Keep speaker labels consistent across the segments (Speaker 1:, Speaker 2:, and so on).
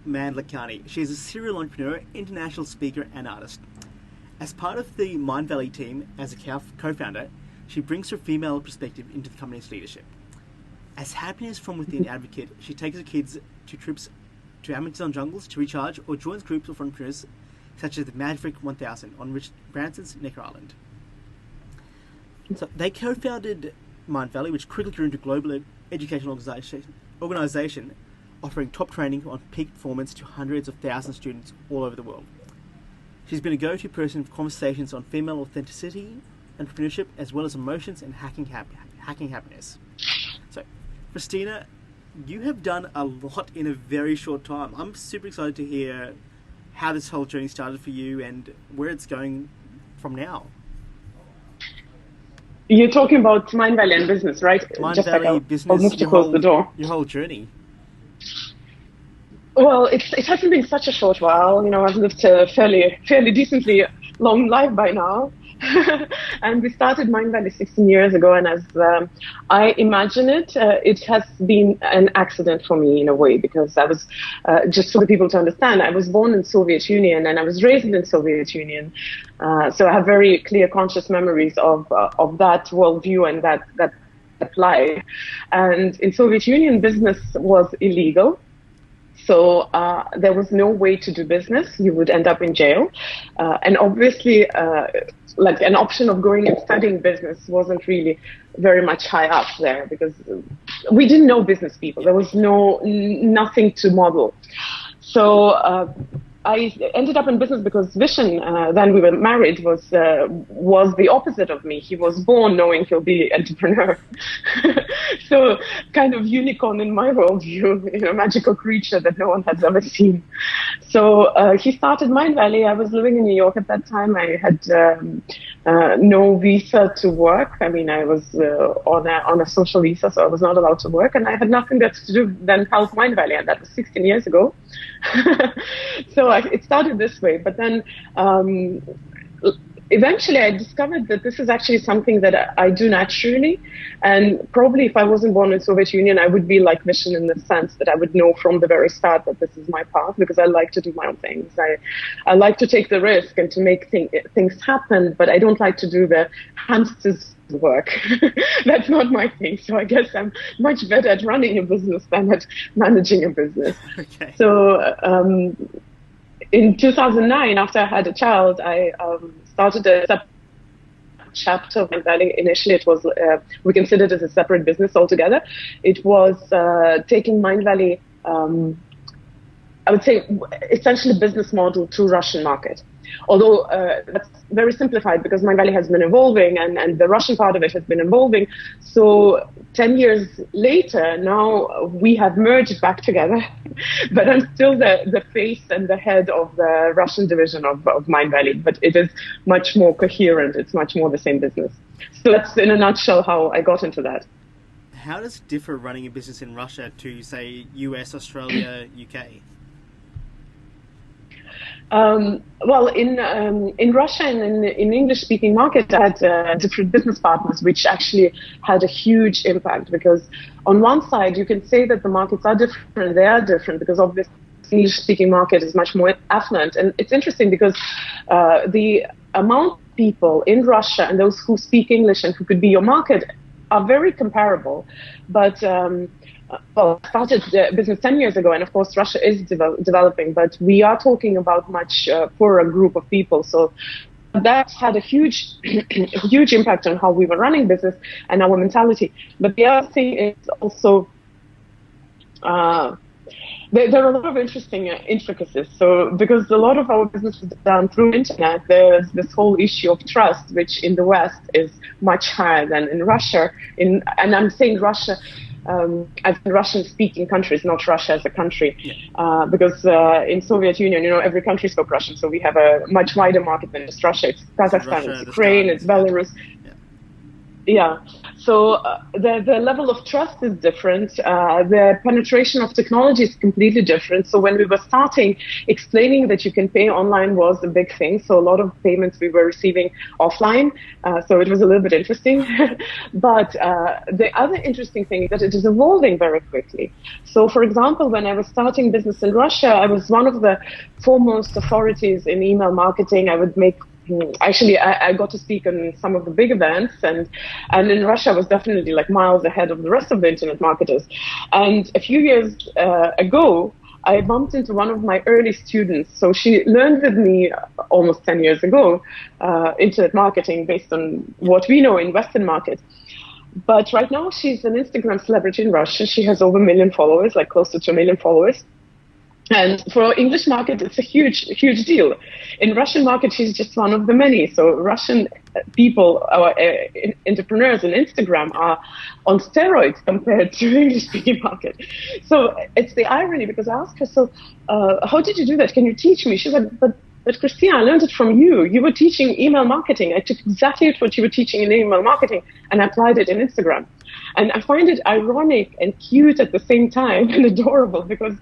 Speaker 1: Mand-Lakhiani. She is a serial entrepreneur, international speaker, and artist. As part of the Mindvalley team, as a co-founder, she brings her female perspective into the company's leadership. As happiness from within advocate, she takes her kids to trips to Amazon jungles to recharge or joins groups of entrepreneurs such as the Maverick 1000 on Rich Branson's Necker Island. So they co-founded Mindvalley, which quickly grew into a global educational organization offering top training on peak performance to hundreds of thousands of students all over the world. She's been a go-to person for conversations on female authenticity, entrepreneurship, as well as emotions and hacking happiness. So, Kristina, you have done a lot in a very short time. I'm super excited to hear how this whole journey started for you and where it's going from now.
Speaker 2: You're talking about Mindvalley and business, right?
Speaker 1: Mindvalley, business, your whole journey.
Speaker 2: Well, it hasn't been such a short while. You know, I've lived a fairly decently long life by now. And we started Mindvalley 16 years ago, and as I imagine it, it has been an accident for me in a way, because I was, just for the people to understand, I was born in Soviet Union and I was raised in Soviet Union. So I have very clear conscious memories of that worldview and that life. And in Soviet Union, business was illegal. So there was no way to do business. You would end up in jail. And obviously, like an option of going and studying business wasn't really very much high up there, because we didn't know business people. There was nothing to model. So I ended up in business because Vishen, then we were married, was the opposite of me. He was born knowing he'll be an entrepreneur. So kind of unicorn in my worldview, you know, magical creature that no one has ever seen. So he started Mindvalley. I was living in New York at that time. I had no visa to work. I mean, I was on a social visa, so I was not allowed to work, and I had nothing better to do than help Mindvalley, and that was 16 years ago. So it started this way, but then eventually I discovered that this is actually something that I do naturally, and probably if I wasn't born in Soviet Union, I would be like Vishen in the sense that I would know from the very start that this is my path, because I like to do my own things. I like to take the risk and to make things happen, but I don't like to do the hamster's work. That's not my thing. So I guess I'm much better at running a business than at managing a business.
Speaker 1: Okay.
Speaker 2: So in 2009, after I had a child, I started a chapter of Mindvalley. Initially, it was we considered it as a separate business altogether. It was taking Mindvalley, I would say, essentially business model to Russian market. Although that's very simplified, because Mindvalley has been evolving and the Russian part of it has been evolving. So 10 years later, now we have merged back together, but I'm still the face and the head of the Russian division of Mindvalley, but it is much more coherent. It's much more the same business. So that's in a nutshell how I got into that.
Speaker 1: How does it differ running a business in Russia to, say, US, Australia, UK? Well, in Russia and in English-speaking market, I had different business partners, which actually had a huge impact, because on one side, you can say that the markets are different. They are different because obviously the English-speaking market is much more affluent. And it's interesting because the amount of people in Russia and those who speak English and who could be your market are very comparable. But well, I started the business 10 years ago, and of course Russia is developing, but we are talking about much poorer group of people. So that had a huge, huge impact on how we were running business and our mentality. But the other thing is also there are a lot of interesting intricacies. So because a lot of our business is done through internet, there's this whole issue of trust, which in the West is much higher than in Russia. And I'm saying Russia as Russian-speaking countries, not Russia as a country, because in Soviet Union, you know, every country spoke Russian, so we have a much wider market than just Russia. It's Kazakhstan, it's Ukraine, it's Belarus.
Speaker 2: Yeah. So the level of trust is different. The penetration of technology is completely different. So when we were starting, explaining that you can pay online was a big thing. So a lot of payments we were receiving offline. So it was a little bit interesting. But the other interesting thing is that it is evolving very quickly. So for example, when I was starting business in Russia, I was one of the foremost authorities in email marketing. I would make Actually, I got to speak on some of the big events, and in Russia, I was definitely like miles ahead of the rest of the internet marketers. And a few years ago, I bumped into one of my early students. So she learned with me almost 10 years ago, internet marketing based on what we know in Western markets. But right now, she's an Instagram celebrity in Russia. She has over 1 million followers, like close to 2 million followers. And for English market, it's a huge, huge deal. In Russian market, she's just one of the many. So Russian people, our entrepreneurs on Instagram are on steroids compared to English-speaking market. So it's the irony, because I asked her, so how did you do that? Can you teach me? She said, but Kristina, I learned it from you. You were teaching email marketing. I took exactly what you were teaching in email marketing and applied it in Instagram. And I find it ironic and cute at the same time and adorable, because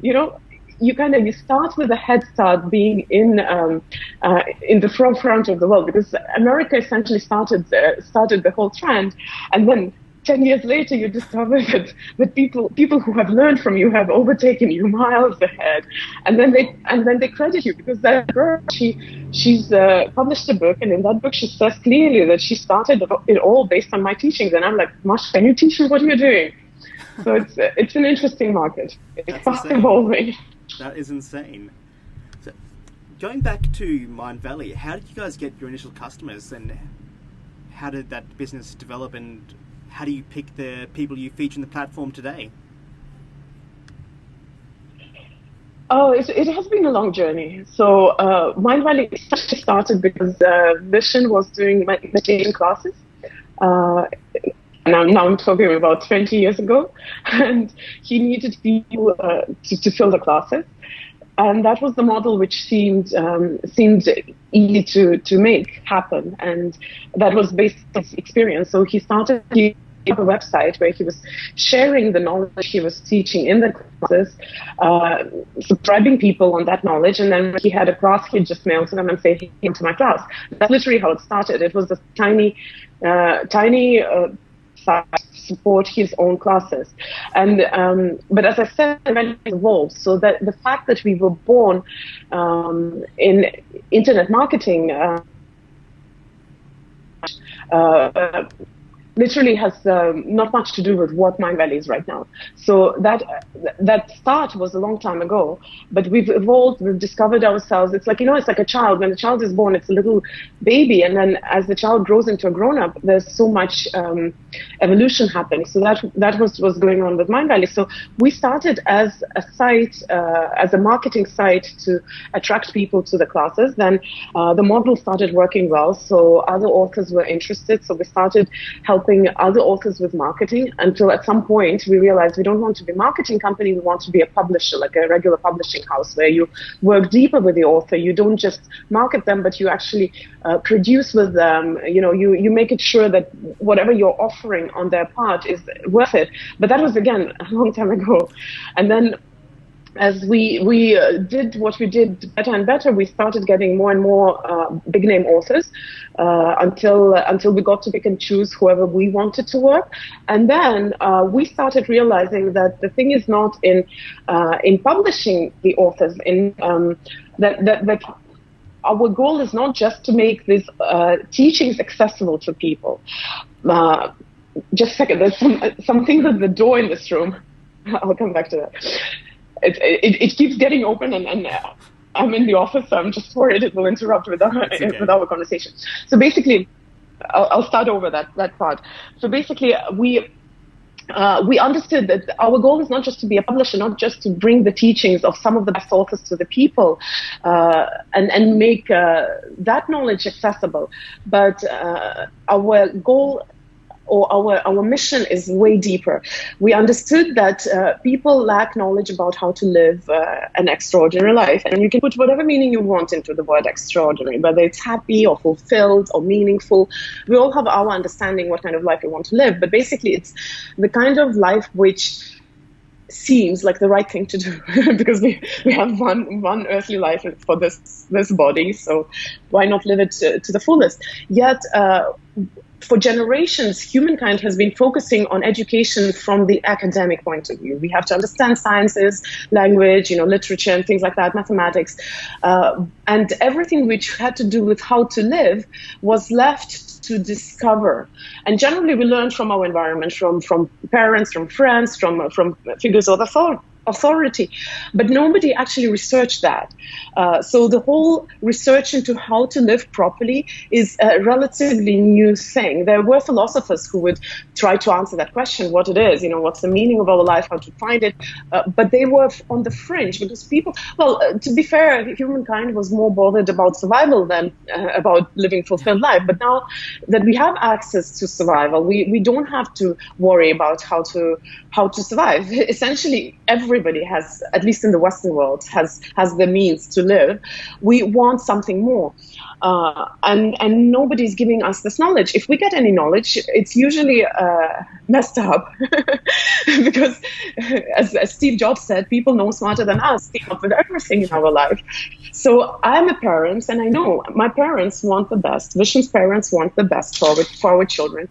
Speaker 2: you start with a head start being in the forefront of the world, because America essentially started the whole trend, and then 10 years later you discover that people who have learned from you have overtaken you miles ahead, and then they credit you, because that girl, she's published a book, and in that book she says clearly that she started it all based on my teachings, and I'm like, Mash, can you teach me what you're doing? So it's an interesting market. It's fast evolving.
Speaker 1: That is insane. So, going back to Mindvalley, how did you guys get your initial customers, and how did that business develop, and how do you pick the people you feature in the platform today?
Speaker 2: Oh, it has been a long journey. So Mindvalley started because Vishen was doing meditation classes. Now I'm talking about 20 years ago, and he needed people to fill the classes, and that was the model which seemed easy to make happen, and that was based on his experience. So he started a website where he was sharing the knowledge he was teaching in the classes, subscribing people on that knowledge, and then when he had a class, he'd just mail to them and say, "Hey, come to my class." That's literally how it started. It was a tiny support his own classes, and but as I said, it evolved. So that the fact that we were born in internet marketing literally has not much to do with what Mindvalley is right now. So that start was a long time ago, but we've evolved, we've discovered ourselves. It's like, it's like a child. When the child is born, it's a little baby, and then as the child grows into a grown-up, there's so much evolution happening. So that was going on with Mindvalley. So we started as a site, as a marketing site to attract people to the classes. Then the model started working well, so other authors were interested. So we started helping other authors with marketing, until at some point we realized we don't want to be a marketing company, we want to be a publisher, like a regular publishing house, where you work deeper with the author. You don't just market them, but you actually produce with them. You make it sure that whatever you're offering on their part is worth it. But that was, again, a long time ago. And then as we did what we did better and better, we started getting more and more big name authors until we got to pick and choose whoever we wanted to work. And then we started realizing that the thing is not in publishing the authors, that our goal is not just to make these teachings accessible to people. Just a second, there's some things at the door in this room. I'll come back to that. It keeps getting open, and I'm in the office, so I'm just worried it will interrupt with our conversation. So basically, I'll start over that part. So basically, we understood that our goal is not just to be a publisher, not just to bring the teachings of some of the best authors to the people and make that knowledge accessible, but our goal or our mission is way deeper. We understood that people lack knowledge about how to live an extraordinary life. And you can put whatever meaning you want into the word extraordinary, whether it's happy or fulfilled or meaningful. We all have our understanding what kind of life we want to live. But basically, it's the kind of life which seems like the right thing to do because we have one earthly life for this body, so why not live it to the fullest? Yet for generations, humankind has been focusing on education from the academic point of view. We have to understand sciences, language, literature and things like that, mathematics, and everything which had to do with how to live was left to discover. And generally we learn from our environment, from parents, from friends, from figures of authority, but nobody actually researched that. So the whole research into how to live properly is a relatively new thing. There were philosophers who would try to answer that question, what it is, what's the meaning of our life, how to find it, but they were on the fringe because people, to be fair, humankind was more bothered about survival than about living fulfilled life. But now that we have access to survival, we don't have to worry about how to survive. Essentially, everybody has, at least in the Western world, has the means to live. We want something more, and nobody's giving us this knowledge. If we get any knowledge, it's usually messed up because, as Steve Jobs said, people know smarter than us. They come up with everything in our life. So I'm a parent, and I know my parents want the best. Vishen's parents want the best for our children.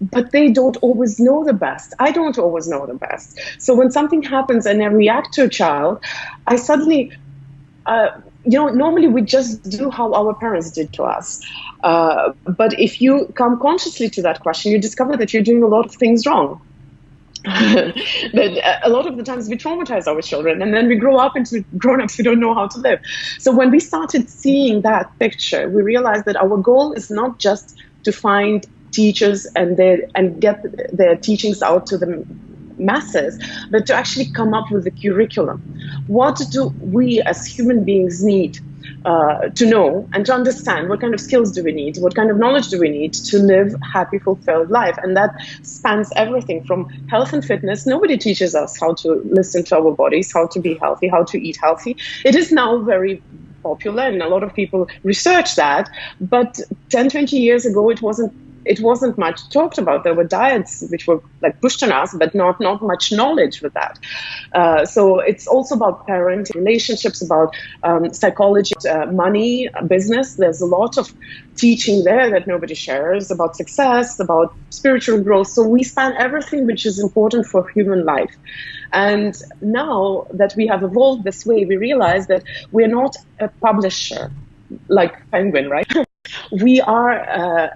Speaker 2: But they don't always know the best. I don't always know the best. So when something happens and I react to a child, I suddenly, normally we just do how our parents did to us. But if you come consciously to that question, you discover that you're doing a lot of things wrong. That a lot of the times we traumatize our children, and then we grow up into grown-ups who don't know how to live. So when we started seeing that picture, we realized that our goal is not just to find teachers and get their teachings out to the masses, but to actually come up with a curriculum. What do we as human beings need to know and to understand? What kind of skills do we need? What kind of knowledge do we need to live a happy, fulfilled life? And that spans everything from health and fitness. Nobody teaches us how to listen to our bodies, how to be healthy, how to eat healthy. It is now very popular, and a lot of people research that, but 10, 20 years ago it wasn't much talked about. There were diets which were pushed on us, but not much knowledge with that. So it's also about parenting, relationships, about psychology, money, business. There's a lot of teaching there that nobody shares, about success, about spiritual growth. So we span everything which is important for human life. And now that we have evolved this way, we realize that we're not a publisher like Penguin, right? We are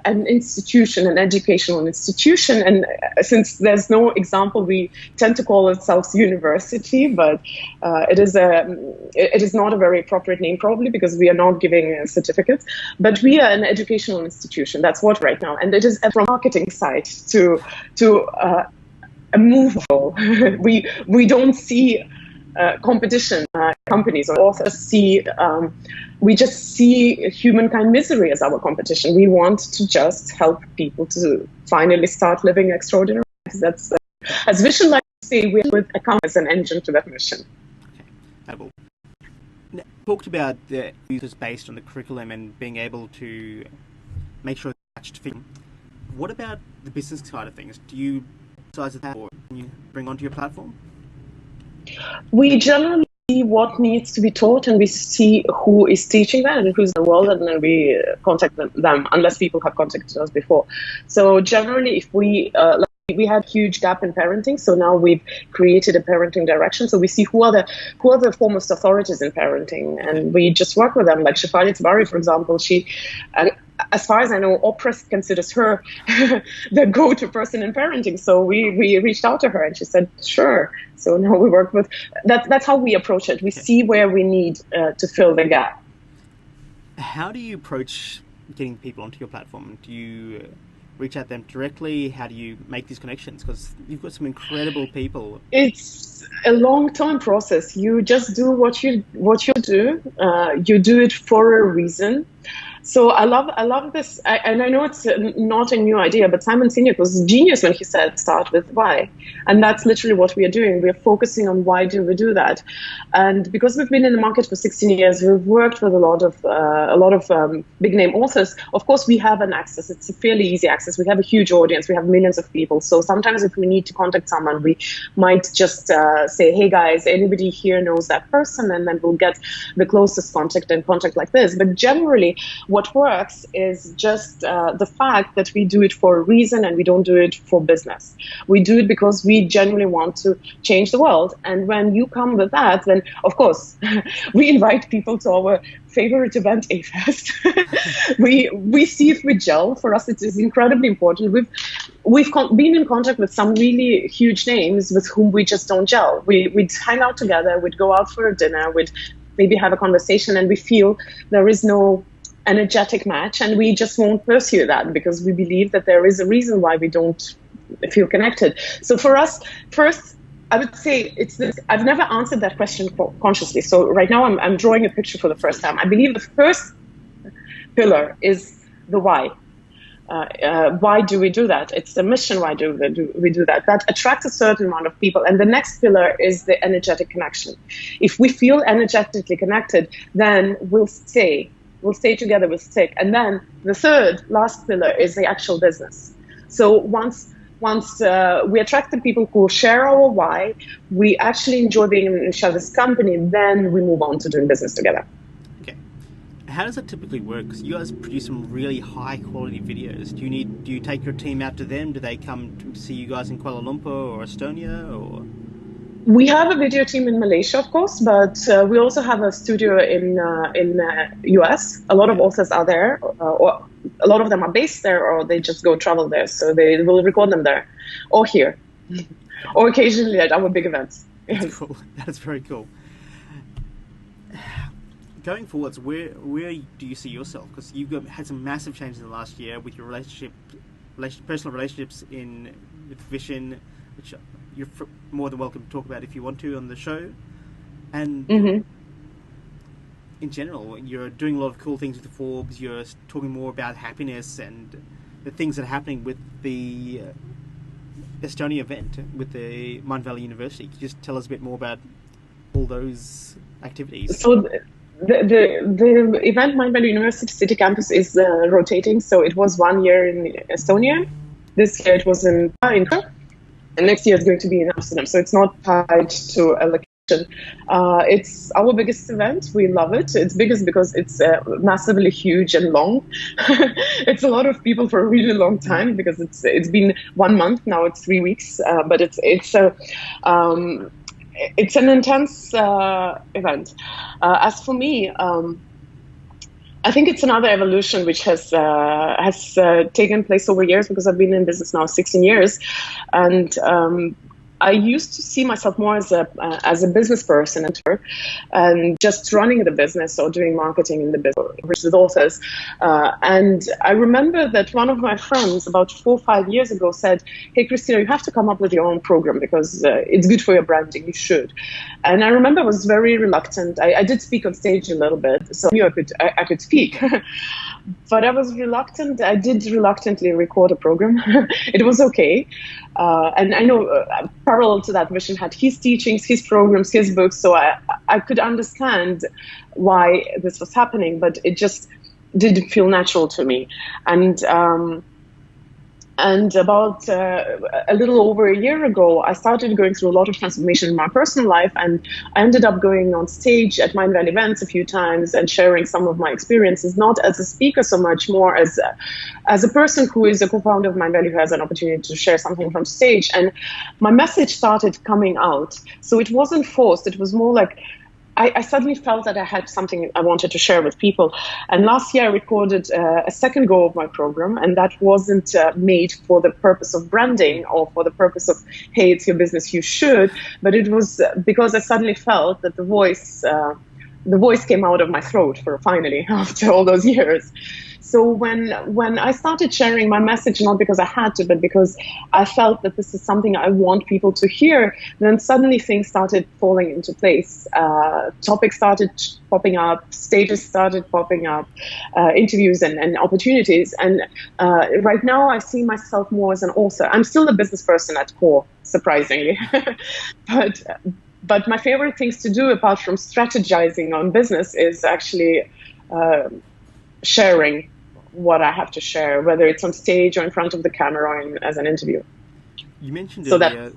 Speaker 2: an institution, an educational institution, and since there's no example, we tend to call ourselves university, but it is not a very appropriate name probably because we are not giving certificates, but we are an educational institution. That's what right now, and it is from marketing side to a movable. We don't see competition, companies or authors see, we just see humankind misery as our competition. We want to just help people to finally start living extraordinary lives. That's, as Vishen likes to say, we're with account as an engine to that mission.
Speaker 1: Okay. Now, talked about the users based on the curriculum and being able to make sure it's matched to film. What about the business side of things? Do you size that, or can you bring onto your platform?
Speaker 2: We generally see what needs to be taught, and we see who is teaching that and who's in the world, and then we contact them unless people have contacted us before. So generally, if we had a huge gap in parenting, so now we've created a parenting direction. So we see who are the foremost authorities in parenting, and we just work with them. Like Shefali Tzabari, for example, she, as far as I know, Oprah considers her the go-to person in parenting. So we reached out to her, and she said, sure. So now we work with, that's how we approach it. We see where we need to fill the gap.
Speaker 1: How do you approach getting people onto your platform? Do you reach out to them directly? How do you make these connections? Because you've got some incredible people.
Speaker 2: It's a long-term process. You just do what you do. You do it for a reason. So I love this, and I know it's not a new idea, but Simon Sinek was genius when he said start with why, and that's literally what we are doing. We are focusing on why do we do that, and because we've been in the market for 16 years, we've worked with a lot of big name authors. Of course, we have an access; it's a fairly easy access. We have a huge audience. We have millions of people. So sometimes if we need to contact someone, we might just say, "Hey guys, anybody here knows that person?" And then we'll get the closest contact and contact like this. But generally, what works is just the fact that we do it for a reason and we don't do it for business. We do it because we genuinely want to change the world. And when you come with that, then of course we invite people to our favorite event, A-Fest. we see if we gel. For us, it is incredibly important. We've been in contact with some really huge names with whom we just don't gel. We'd hang out together, we'd go out for a dinner, we'd maybe have a conversation, and we feel there is no energetic match, and we just won't pursue that because we believe that there is a reason why we don't feel connected. So for us, first, I would say it's this. I've never answered that question consciously. So right now I'm drawing a picture for the first time. I believe the first pillar is the why. Why do we do that? It's the mission. Why do we do that? That attracts a certain amount of people. And the next pillar is the energetic connection. If we feel energetically connected, then we'll stay. We'll stay together, we'll stick. And then the last pillar is the actual business. So once we attract the people who share our why, we actually enjoy being in each other's company, then we move on to doing business together.
Speaker 1: Okay. How does that typically work? Because you guys produce some really high quality videos. Do you take your team out to them? Do they come to see you guys in Kuala Lumpur or Estonia or?
Speaker 2: We have a video team in Malaysia, of course, but we also have a studio in US. A lot of authors are there, or a lot of them are based there, or they just go travel there, so they will record them there, or here, or occasionally at our big events.
Speaker 1: That's cool. That's very cool. Going forwards, where do you see yourself? Because you've had some massive changes in the last year with your personal relationships with Vision, which you're more than welcome to talk about if you want to on the show. And in general, you're doing a lot of cool things with the Forbes. You're talking more about happiness and the things that are happening with the Estonia event with the Mindvalley University. Could you just tell us a bit more about all those activities?
Speaker 2: So the event Mindvalley University City Campus is rotating. So it was 1 year in Estonia. This year it was in India. And next year it's going to be in Amsterdam. So it's not tied to a location. It's our biggest event. We love it. It's biggest because it's massively huge and long. It's a lot of people for a really long time because it's been 1 month now. It's 3 weeks, but it's an intense event. As for me, I think it's another evolution which has taken place over years because I've been in business now 16 years, and I used to see myself more as a business person and just running the business or doing marketing in the business with authors. And I remember that one of my friends about 4 or 5 years ago said, "Hey, Kristina, you have to come up with your own program because it's good for your branding. You should." And I remember I was very reluctant. I did speak on stage a little bit, so I knew I could speak. But I was reluctant. I did reluctantly record a program. It was okay. And I know parallel to that, Vision had his teachings, his programs, his books. So I could understand why this was happening, but it just didn't feel natural to me. And about a little over a year ago, I started going through a lot of transformation in my personal life, and I ended up going on stage at Mindvalley events a few times and sharing some of my experiences, not as a speaker so much, more as a person who is a co-founder of Mindvalley who has an opportunity to share something from stage. And my message started coming out. So it wasn't forced. It was more like I suddenly felt that I had something I wanted to share with people. And last year I recorded a second go of my program, and that wasn't made for the purpose of branding or for the purpose of, hey, it's your business, you should, but it was because I suddenly felt that the voice the voice came out of my throat for finally after all those years. So when I started sharing my message, not because I had to, but because I felt that this is something I want people to hear, then suddenly things started falling into place. Topics started popping up, stages started popping up, interviews and opportunities. And right now I see myself more as an author. I'm still a business person at core, surprisingly. But my favorite things to do, apart from strategizing on business, is actually sharing what I have to share, whether it's on stage or in front of the camera or as an interview.
Speaker 1: You mentioned
Speaker 2: so
Speaker 1: earlier,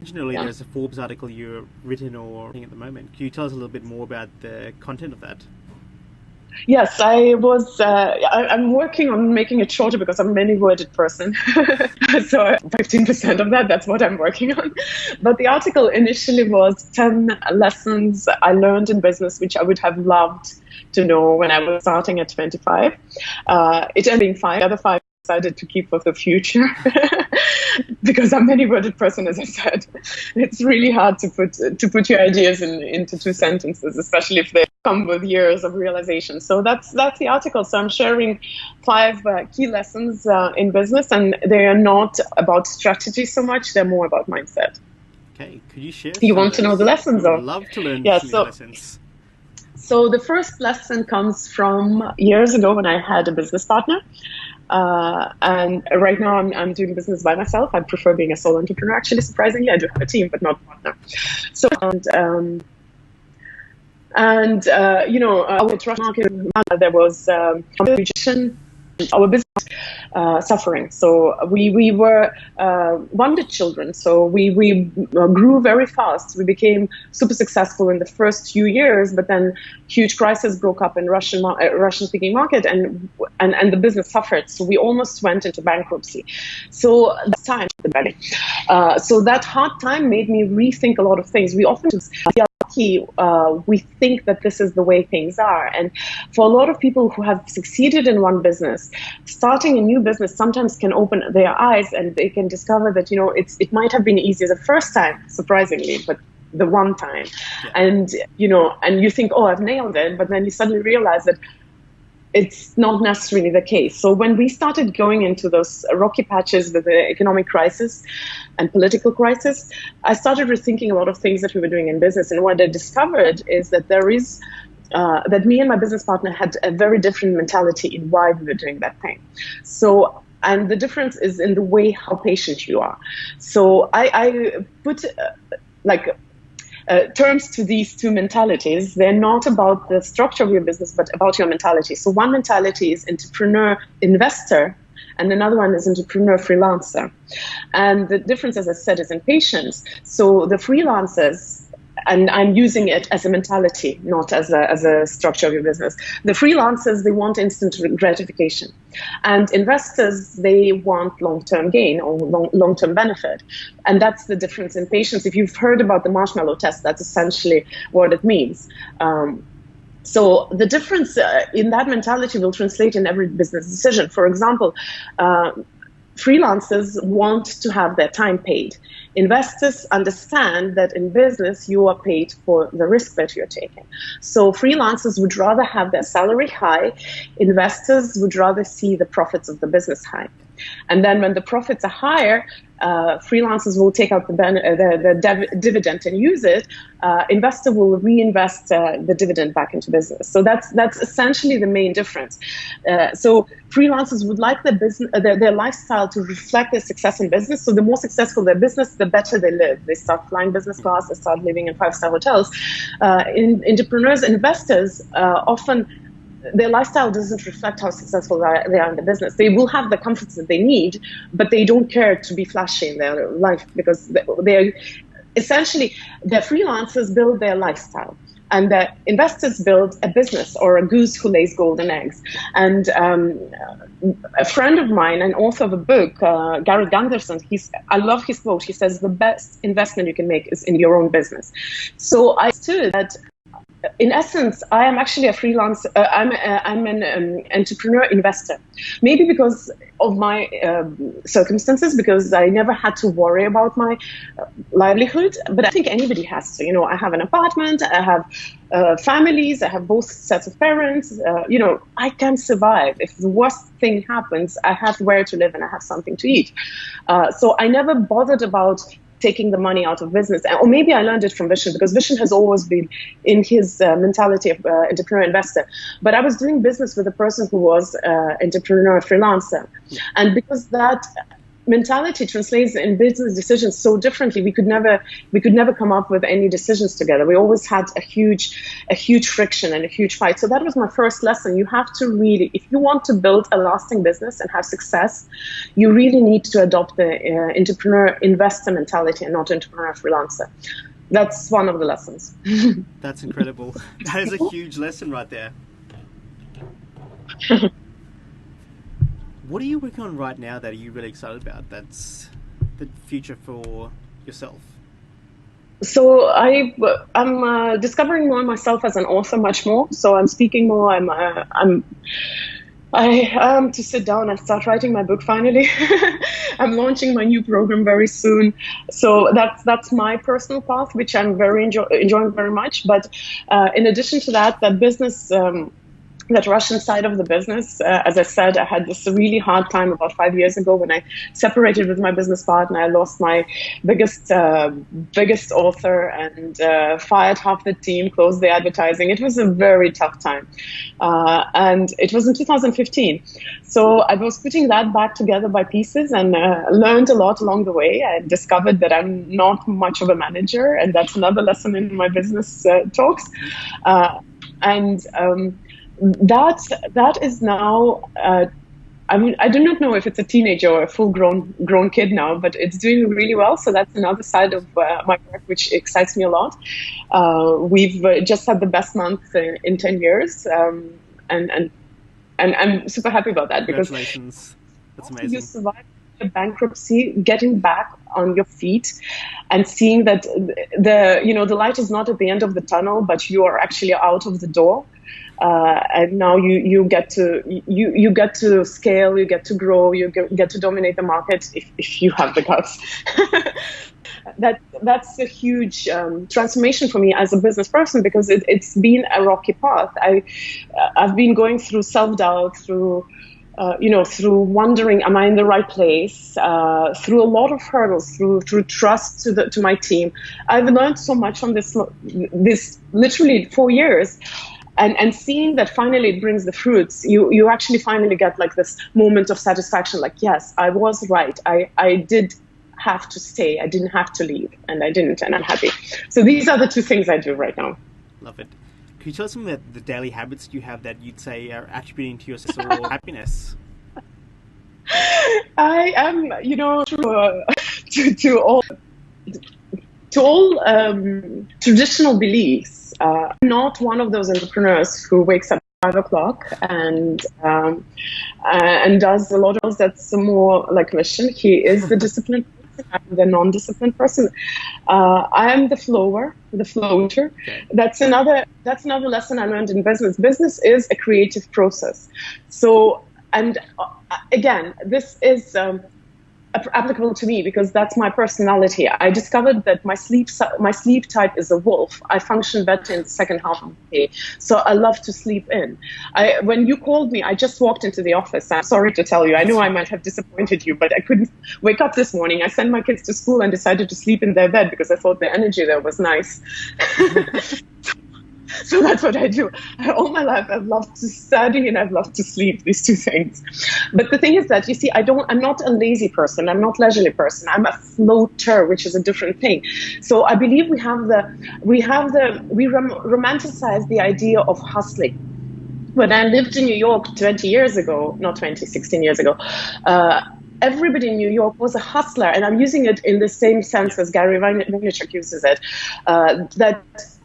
Speaker 1: there's a Forbes article you've written or at the moment. Can you tell us a little bit more about the content of that?
Speaker 2: Yes, I was. I'm working on making it shorter because I'm a many-worded person. So 15% of that's what I'm working on. But the article initially was 10 lessons I learned in business, which I would have loved to know when I was starting at 25. It ended up being 5. The other 5 I decided to keep for the future. Because I'm a many-worded person, as I said. It's really hard to put your ideas into 2 sentences, especially if they come with years of realization. So that's the article. So I'm sharing 5 key lessons in business, and they are not about strategy so much. They're more about mindset.
Speaker 1: Okay, could you share?
Speaker 2: You want to know the lessons?
Speaker 1: I would love to learn lessons.
Speaker 2: So the first lesson comes from years ago when I had a business partner. And right now I'm doing business by myself. I prefer being a solo entrepreneur. Actually, surprisingly, I do have a team, but not a partner. So, you know, our trust market, there was rejection. Our business suffering. So we were wonder children. So we grew very fast. We became super successful in the first few years, but then huge crisis broke up in Russian-speaking market, and the business suffered. So we almost went into bankruptcy. So that time, so that hard time made me rethink a lot of things. We often we think that this is the way things are. And for a lot of people who have succeeded in one business, starting a new business sometimes can open their eyes, and they can discover that, you know, it might have been easier the first time, surprisingly, but the one time. Yeah. And, you know, and you think, oh, I've nailed it. But then you suddenly realize that it's not necessarily the case. So when we started going into those rocky patches with the economic crisis and political crisis, I started rethinking a lot of things that we were doing in business. And what I discovered is that that me and my business partner had a very different mentality in why we were doing that thing. So, and the difference is in the way how patient you are. So I put terms to these 2 mentalities. They're not about the structure of your business, but about your mentality. So one mentality is entrepreneur investor, and another one is entrepreneur freelancer. And the difference, as I said, is in patience. So the freelancers, and I'm using it as a mentality, not as a structure of your business. The freelancers, they want instant gratification. And investors, they want long-term gain or long-term benefit. And that's the difference in patience. If you've heard about the marshmallow test, that's essentially what it means. So the difference in that mentality will translate in every business decision. For example, freelancers want to have their time paid. Investors understand that in business, you are paid for the risk that you're taking. So freelancers would rather have their salary high. Investors would rather see the profits of the business high. And then when the profits are higher, freelancers will take out the dividend and use it. Investor will reinvest the dividend back into business. So that's essentially the main difference. So freelancers would like their lifestyle to reflect their success in business. So the more successful their business, the better they live. They start flying business class, they start living in 5-star hotels. Entrepreneurs, investors, often their lifestyle doesn't reflect how successful they are in the business. They will have the comforts that they need, but they don't care to be flashy in their life because they're essentially, the freelancers build their lifestyle. And the investors build a business or a goose who lays golden eggs. And a friend of mine, an author of a book, Garrett Gunderson, I love his quote. He says, the best investment you can make is in your own business. So I understood that in essence, I am actually a freelance. I'm an entrepreneur investor. Maybe because of my circumstances, because I never had to worry about my livelihood. But I think anybody has to. I have an apartment. I have families. I have both sets of parents. I can survive. If the worst thing happens, I have where to live and I have something to eat. So I never bothered about taking the money out of business. Or maybe I learned it from Vishen, because Vishen has always been in his mentality of entrepreneur investor. But I was doing business with a person who was entrepreneur freelancer. Yeah. And because that mentality translates in business decisions so differently, we could never come up with any decisions together. We always had a huge friction and a huge fight. So that was my first lesson. You have to really, if you want to build a lasting business and have success, you really need to adopt the entrepreneur investor mentality and not entrepreneur freelancer. That's one of the lessons.
Speaker 1: That's incredible. That is a huge lesson right there. What are you working on right now that are you really excited about? That's the future for yourself.
Speaker 2: So I'm discovering more myself as an author, much more. So I'm speaking more. I am to sit down and start writing my book finally. I'm launching my new program very soon. So that's my personal path, which I'm very enjoying very much. But in addition to that, that business. That Russian side of the business, as I said, I had this really hard time about 5 years ago when I separated with my business partner. I lost my biggest author and fired half the team, closed the advertising. It was a very tough time. And it was in 2015. So I was putting that back together by pieces and learned a lot along the way. I discovered that I'm not much of a manager, and that's another lesson in my business talks. That is now, I do not know if it's a teenager or a full-grown kid now, but it's doing really well. So that's another side of my work, which excites me a lot. We've just had the best month in 10 years, and I'm super happy about that.
Speaker 1: Congratulations. That's amazing.
Speaker 2: You survive a bankruptcy, getting back on your feet and seeing that the light is not at the end of the tunnel, but you are actually out of the door. And now you get to scale, you get to grow, you get to dominate the market if you have the guts. That's a huge transformation for me as a business person, because it's been a rocky path. I've been going through self-doubt, through wondering, am I in the right place? Through a lot of hurdles, through trust to my team. I've learned so much from this literally 4 years. And seeing that finally it brings the fruits, you actually finally get like this moment of satisfaction, like, yes, I was right. I did have to stay. I didn't have to leave, and I didn't, and I'm happy. So these are the two things I do right now.
Speaker 1: Love it. Can you tell us some of the daily habits you have that you'd say are attributing to your success or happiness?
Speaker 2: I am, to all traditional beliefs. I'm not one of those entrepreneurs who wakes up at 5 o'clock and does a lot of those. That's more like Vishen. He is the disciplined person. I'm the non-disciplined person. I am the floater. Okay. That's another lesson I learned in business. Business is a creative process. So, and again, this is applicable to me because that's my personality. I discovered that my sleep type is a wolf. I function better in the second half of the day. So I love to sleep in. When you called me, I just walked into the office. I'm sorry to tell you. I know I might have disappointed you, but I couldn't wake up this morning. I sent my kids to school and decided to sleep in their bed because I thought the energy there was nice. So that's what I do. All my life, I've loved to study and I've loved to sleep, these two things. But the thing is that, you see, I'm not a lazy person. I'm not a leisurely person. I'm a floater, which is a different thing. So I believe we romanticize the idea of hustling. When I lived in New York 16 years ago, everybody in New York was a hustler. And I'm using it in the same sense as Gary Vaynerchuk uses it, that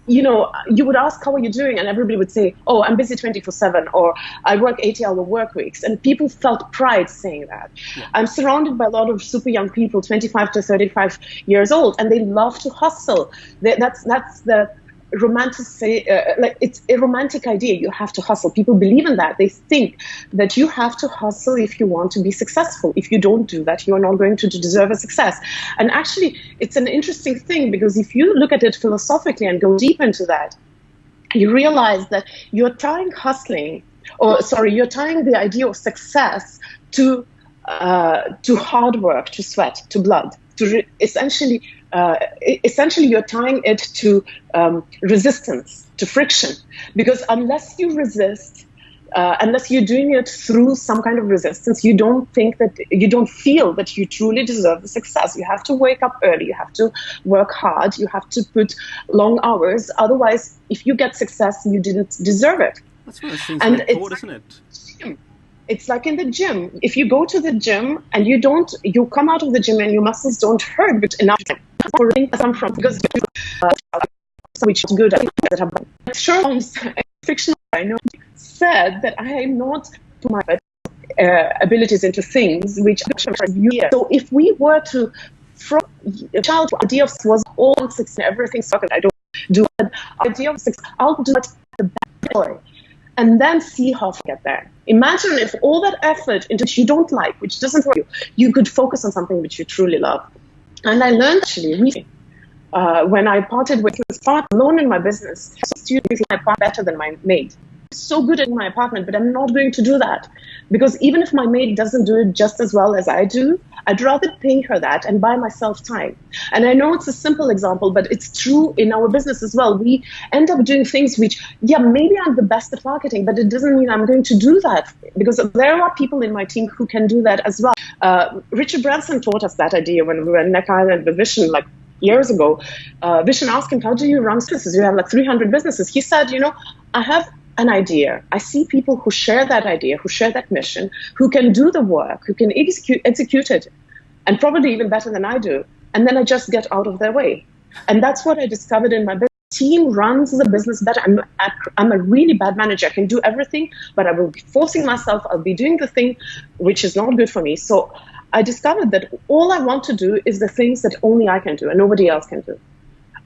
Speaker 2: you would ask, how are you doing? And everybody would say, oh, I'm busy 24/7, or I work 80-hour work weeks. And people felt pride saying that. Yeah. I'm surrounded by a lot of super young people, 25 to 35 years old, and they love to hustle. That's the like it's a romantic idea. You have to hustle. People believe in that. They think that you have to hustle if you want to be successful. If you don't do that, you're not going to deserve a success. And actually, it's an interesting thing, because if you look at it philosophically and go deep into that, you realize that you're tying the idea of success to hard work, to sweat, to blood, essentially you're tying it to resistance, to friction, because unless you resist, unless you're doing it through some kind of resistance, you don't feel that you truly deserve the success. You have to wake up early, you have to work hard, you have to put long hours. Otherwise, if you get success, you didn't deserve it.
Speaker 1: That's one of those things very important, isn't it?
Speaker 2: It's like in the gym. If you go to the gym and you come out of the gym and your muscles don't hurt but enough for come from, because which is good. Sure, fictional. I know said that I am not put my abilities into things which you. So if we were to, from a child, idea of was all six and everything sucks, and I don't do it. Idea of six, I'll do it the best way, and then see how to get there. Imagine if all that effort into which you don't like, which doesn't work, you could focus on something which you truly love. And I learned actually when I parted with this part alone in my business, students my part better than my maid. So good at my apartment, but I'm not going to do that, because even if my maid doesn't do it just as well as I do, I'd rather pay her that and buy myself time. And I know it's a simple example, but it's true in our business as well. We end up doing things which, maybe I'm the best at marketing, but it doesn't mean I'm going to do that, because there are people in my team who can do that as well. Richard Branson taught us that idea when we were in Neck Island with Vision, like years ago. Vision asked him, how do you run businesses? You have like 300 businesses. He said, I have an idea. I see people who share that idea, who share that mission, who can do the work, who can execute it, and probably even better than I do. And then I just get out of their way. And that's what I discovered in my business. Team runs the business better. I'm a really bad manager. I can do everything, but I will be forcing myself. I'll be doing the thing which is not good for me. So I discovered that all I want to do is the things that only I can do and nobody else can do.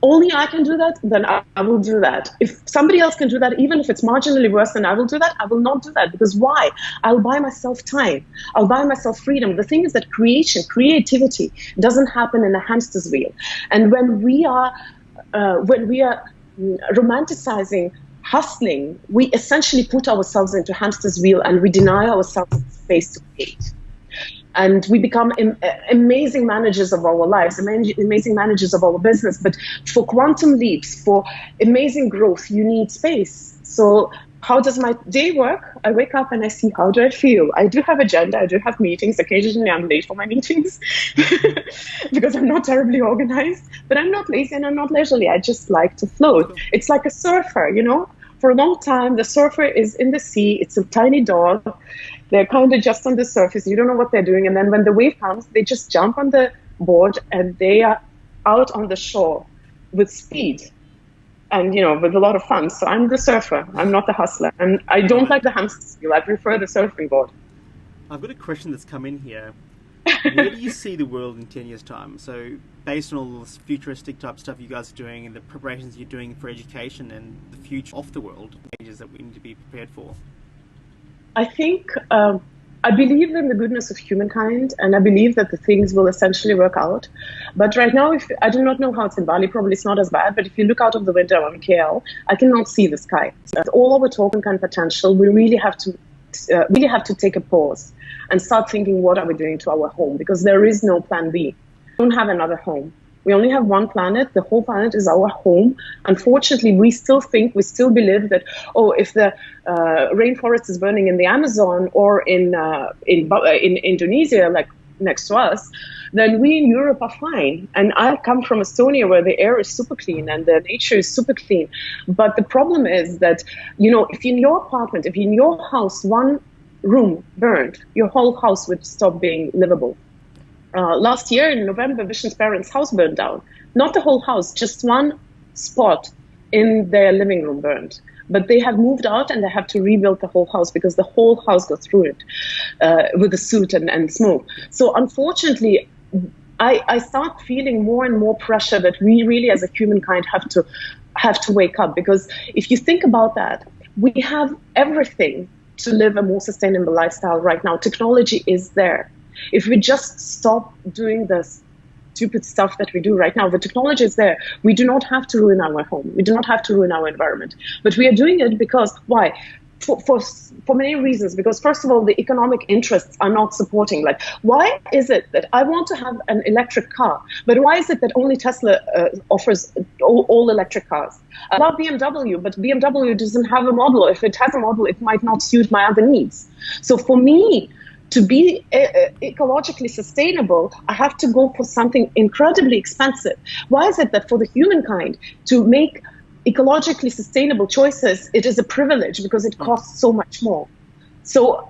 Speaker 2: Only I can do that, then I will do that. If somebody else can do that, even if it's marginally worse than I will do that, I will not do that. Because why? I'll buy myself time. I'll buy myself freedom. The thing is that creativity doesn't happen in a hamster's wheel. And when we are romanticizing hustling, we essentially put ourselves into hamster's wheel and we deny ourselves space to create. And we become amazing managers of our lives, amazing managers of our business. But for quantum leaps, for amazing growth, you need space. So how does my day work? I wake up and I see, how do I feel? I do have agenda. I do have meetings. Occasionally I'm late for my meetings because I'm not terribly organized. But I'm not lazy and I'm not leisurely. I just like to float. It's like a surfer, For a long time, the surfer is in the sea. It's a tiny dog. They're kind of just on the surface. You don't know what they're doing. And then when the wave comes, they just jump on the board and they are out on the shore with speed and, with a lot of fun. So I'm the surfer. I'm not the hustler. And I don't like the hamster wheel. I prefer the surfing board.
Speaker 1: I've got a question that's come in here. Where do you see the world in 10 years' time? So based on all this futuristic type stuff you guys are doing and the preparations you're doing for education and the future of the world, changes that we need to be prepared for.
Speaker 2: I think I believe in the goodness of humankind, and I believe that the things will essentially work out. But right now, I do not know how it's in Bali. Probably it's not as bad. But if you look out of the window on KL, I cannot see the sky. All our talk and potential, we really have to take a pause and start thinking, what are we doing to our home? Because there is no plan B. We don't have another home. We only have one planet. The whole planet is our home. Unfortunately, we still believe that, if the rainforest is burning in the Amazon or in Indonesia, like next to us, then we in Europe are fine. And I come from Estonia, where the air is super clean and the nature is super clean. But the problem is that, if in your apartment, if in your house, one room burned, your whole house would stop being livable. Last year in November, Vision's parents' house burned down. Not the whole house, just one spot in their living room burned. But they have moved out and they have to rebuild the whole house because the whole house goes through it with the soot and smoke. So unfortunately, I start feeling more and more pressure that we really as a humankind have to wake up, because if you think about that, we have everything to live a more sustainable lifestyle right now. Technology is there. If we just stop doing this stupid stuff that we do right now, the technology is there. We do not have to ruin our home. We do not have to ruin our environment. But we are doing it because, why? For many reasons. Because first of all, the economic interests are not supporting. Like, why is it that I want to have an electric car, but why is it that only Tesla offers all electric cars? I love BMW, but BMW doesn't have a model. If it has a model, it might not suit my other needs. So for me, to be ecologically sustainable, I have to go for something incredibly expensive. Why is it that for the humankind to make ecologically sustainable choices, it is a privilege because it costs so much more? So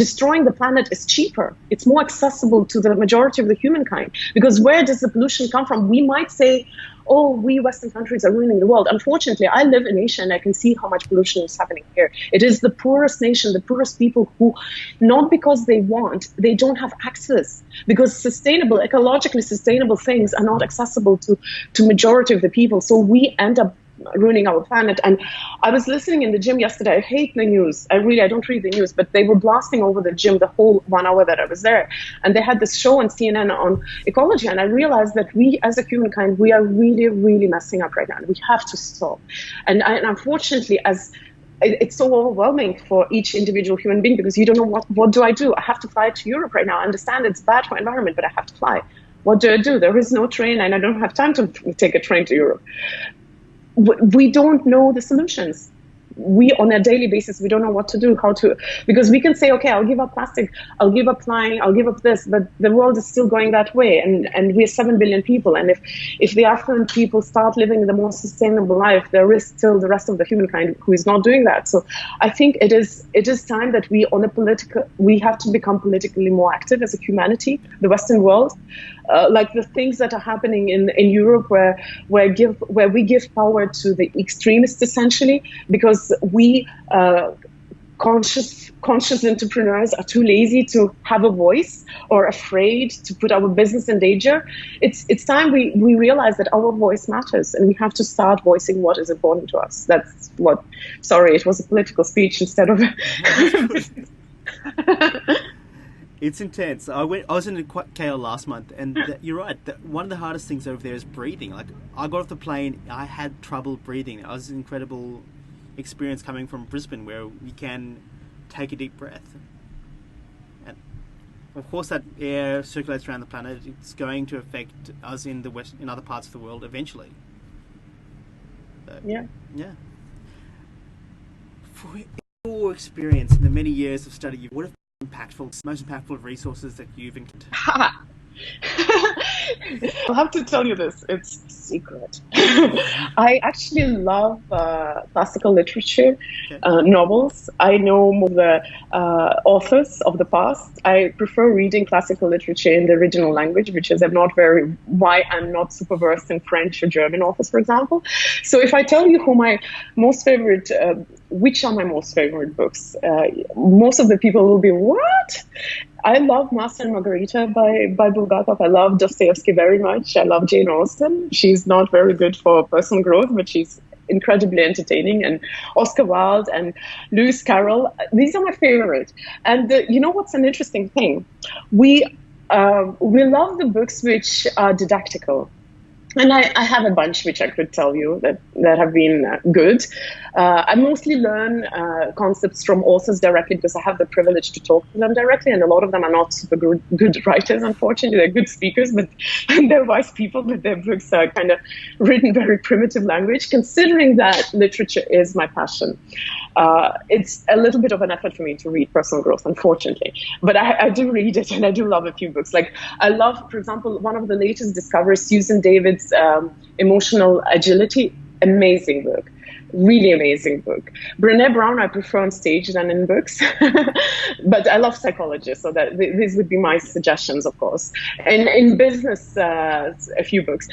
Speaker 2: destroying the planet is cheaper. It's more accessible to the majority of the humankind. Because where does the pollution come from? We might say, oh, we Western countries are ruining the world. Unfortunately, I live in Asia and I can see how much pollution is happening here. It is the poorest nation, the poorest people who, not because they want, they don't have access. Because sustainable, ecologically sustainable things are not accessible to majority of the people. So we end up ruining our planet. And I was listening in the gym yesterday. I hate the news. I don't read the news, but they were blasting over the gym the whole 1 hour that I was there. And they had this show on CNN on ecology. And I realized that we, as a humankind, we are really, really messing up right now. And we have to stop. And unfortunately, it's so overwhelming for each individual human being, because you don't know what do I do? I have to fly to Europe right now. I understand it's bad for environment, but I have to fly. What do I do? There is no train, and I don't have time to take a train to Europe. We don't know the solutions. We, on a daily basis, we don't know what to do, because we can say, okay, I'll give up plastic, I'll give up flying, I'll give up this, but the world is still going that way, and we're 7 billion people, and if the affluent people start living the more sustainable life, there is still the rest of the humankind who is not doing that. So I think it is time that we have to become politically more active as a humanity, the Western world. Like the things that are happening in Europe, where we give power to the extremists, essentially, because we conscious entrepreneurs are too lazy to have a voice or afraid to put our business in danger. It's time we realize that our voice matters, and we have to start voicing what is important to us. That's what. Sorry, it was a political speech instead of.
Speaker 1: It's intense. I was in KL last month, and you're right. One of the hardest things over there is breathing. Like, I got off the plane, I had trouble breathing. It was an incredible experience coming from Brisbane, where we can take a deep breath. And of course, that air circulates around the planet. It's going to affect us in other parts of the world eventually.
Speaker 2: Yeah.
Speaker 1: For your experience in the many years of study, what have most impactful resources that you've encountered?
Speaker 2: I'll have to tell you this. It's secret. I actually love classical literature, novels. I know more of the authors of the past. I prefer reading classical literature in the original language, because I'm not super versed in French or German authors, for example. So if I tell you which are my most favorite books, most of the people will be, what? I love Master and Margarita by Bulgakov. I love Dostoevsky very much. I love Jane Austen. She's not very good for personal growth, but she's incredibly entertaining. And Oscar Wilde and Lewis Carroll. These are my favorite. And you know what's an interesting thing? We love the books which are didactical. And I have a bunch which I could tell you that have been good. I mostly learn concepts from authors directly, because I have the privilege to talk to them directly, and a lot of them are not super good writers, unfortunately. They're good speakers, but they're wise people, but their books are kind of written very primitive language. Considering that literature is my passion, it's a little bit of an effort for me to read personal growth, unfortunately. But I do read it, and I do love a few books. Like, I love, for example, one of the latest discoveries, Susan David's Emotional Agility. Amazing book. Really amazing book. Brené Brown I prefer on stage than in books, but I love psychology, so that these would be my suggestions, of course. And in business, a few books.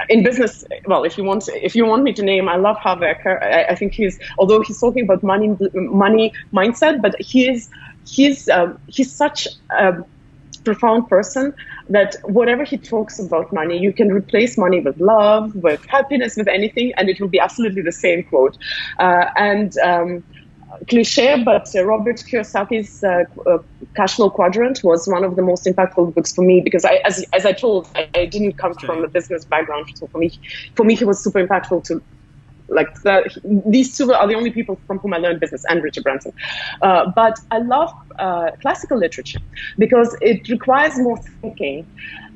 Speaker 2: In business, well, if you want me to name, I love Harvey Eker. I think although he's talking about money mindset, but he's such profound person that whatever he talks about money, you can replace money with love, with happiness, with anything, and it will be absolutely the same quote. Cliche, but Robert Kiyosaki's Cash Flow Quadrant was one of the most impactful books for me because, as I told, I didn't come from a business background. So for me, he was super impactful to. These two are the only people from whom I learned business, and Richard Branson. But I love classical literature because it requires more thinking.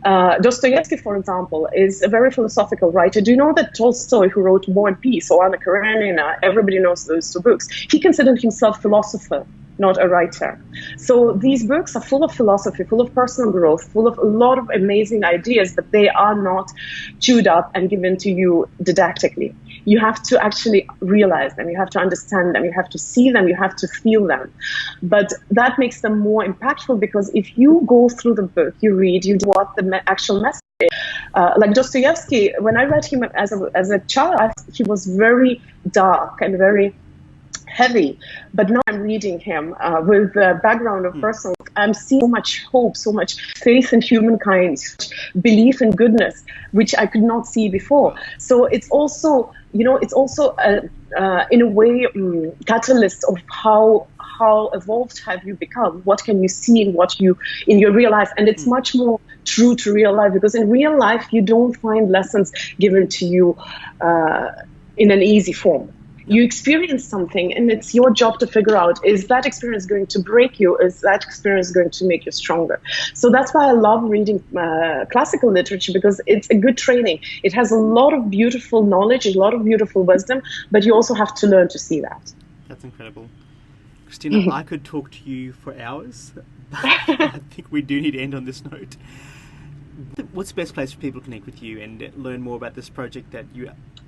Speaker 2: Dostoevsky, for example, is a very philosophical writer. Do you know that Tolstoy, who wrote War and Peace or Anna Karenina, everybody knows those two books, he considered himself a philosopher, not a writer. So these books are full of philosophy, full of personal growth, full of a lot of amazing ideas, but they are not chewed up and given to you didactically. You have to actually realize them, you have to understand them, you have to see them, you have to feel them. But that makes them more impactful because if you go through the book, you read, you do what the actual message is. Like Dostoevsky, when I read him as a child, he was very dark and very heavy, but now I'm reading him with the background of personal. I'm seeing so much hope, so much faith in humankind, belief in goodness, which I could not see before. So it's also, in a way, catalyst of how evolved have you become? What can you see in your real life? And it's much more true to real life because in real life you don't find lessons given to you in an easy form. You experience something and it's your job to figure out, is that experience going to break you? Is that experience going to make you stronger? So that's why I love reading classical literature because it's a good training. It has a lot of beautiful knowledge, a lot of beautiful wisdom, but you also have to learn to see that.
Speaker 1: That's incredible. Kristina, I could talk to you for hours, but I think we do need to end on this note. What's the best place for people to connect with you and learn more about this project that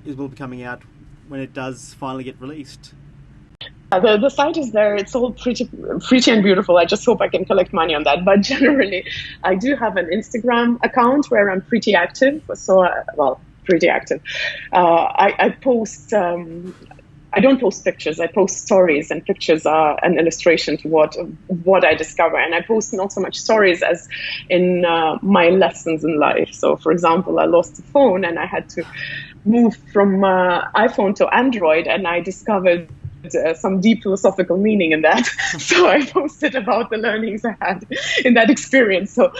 Speaker 1: will be coming out when it does finally get released?
Speaker 2: The site is there. It's all pretty and beautiful. I just hope I can collect money on that. But generally, I do have an Instagram account where I'm pretty active. Pretty active. I post... I don't post pictures. I post stories, and pictures are an illustration to what I discover. And I post not so much stories as in my lessons in life. So, for example, I lost a phone and I had to move from iPhone to Android, and I discovered some deep philosophical meaning in that. So I posted about the learnings I had in that experience. So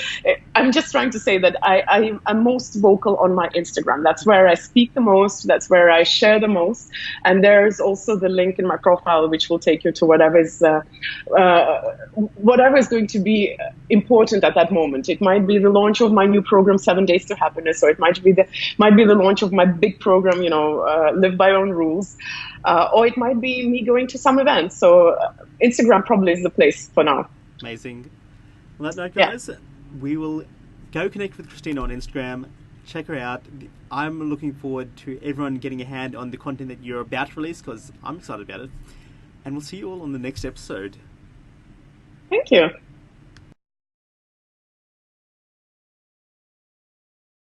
Speaker 2: I'm just trying to say that I'm most vocal on my Instagram. That's where I speak the most. That's where I share the most. And there's also the link in my profile, which will take you to whatever is going to be important at that moment. It might be the launch of my new program, 7 Days to Happiness, or it might be the launch of my big program, Live by Own Rules. Or it might be me going to some events. So Instagram probably is the place for now.
Speaker 1: Amazing. On that note, guys, we will go connect with Kristina on Instagram. Check her out. I'm looking forward to everyone getting a hand on the content that you're about to release because I'm excited about it. And we'll see you all on the next episode.
Speaker 2: Thank you.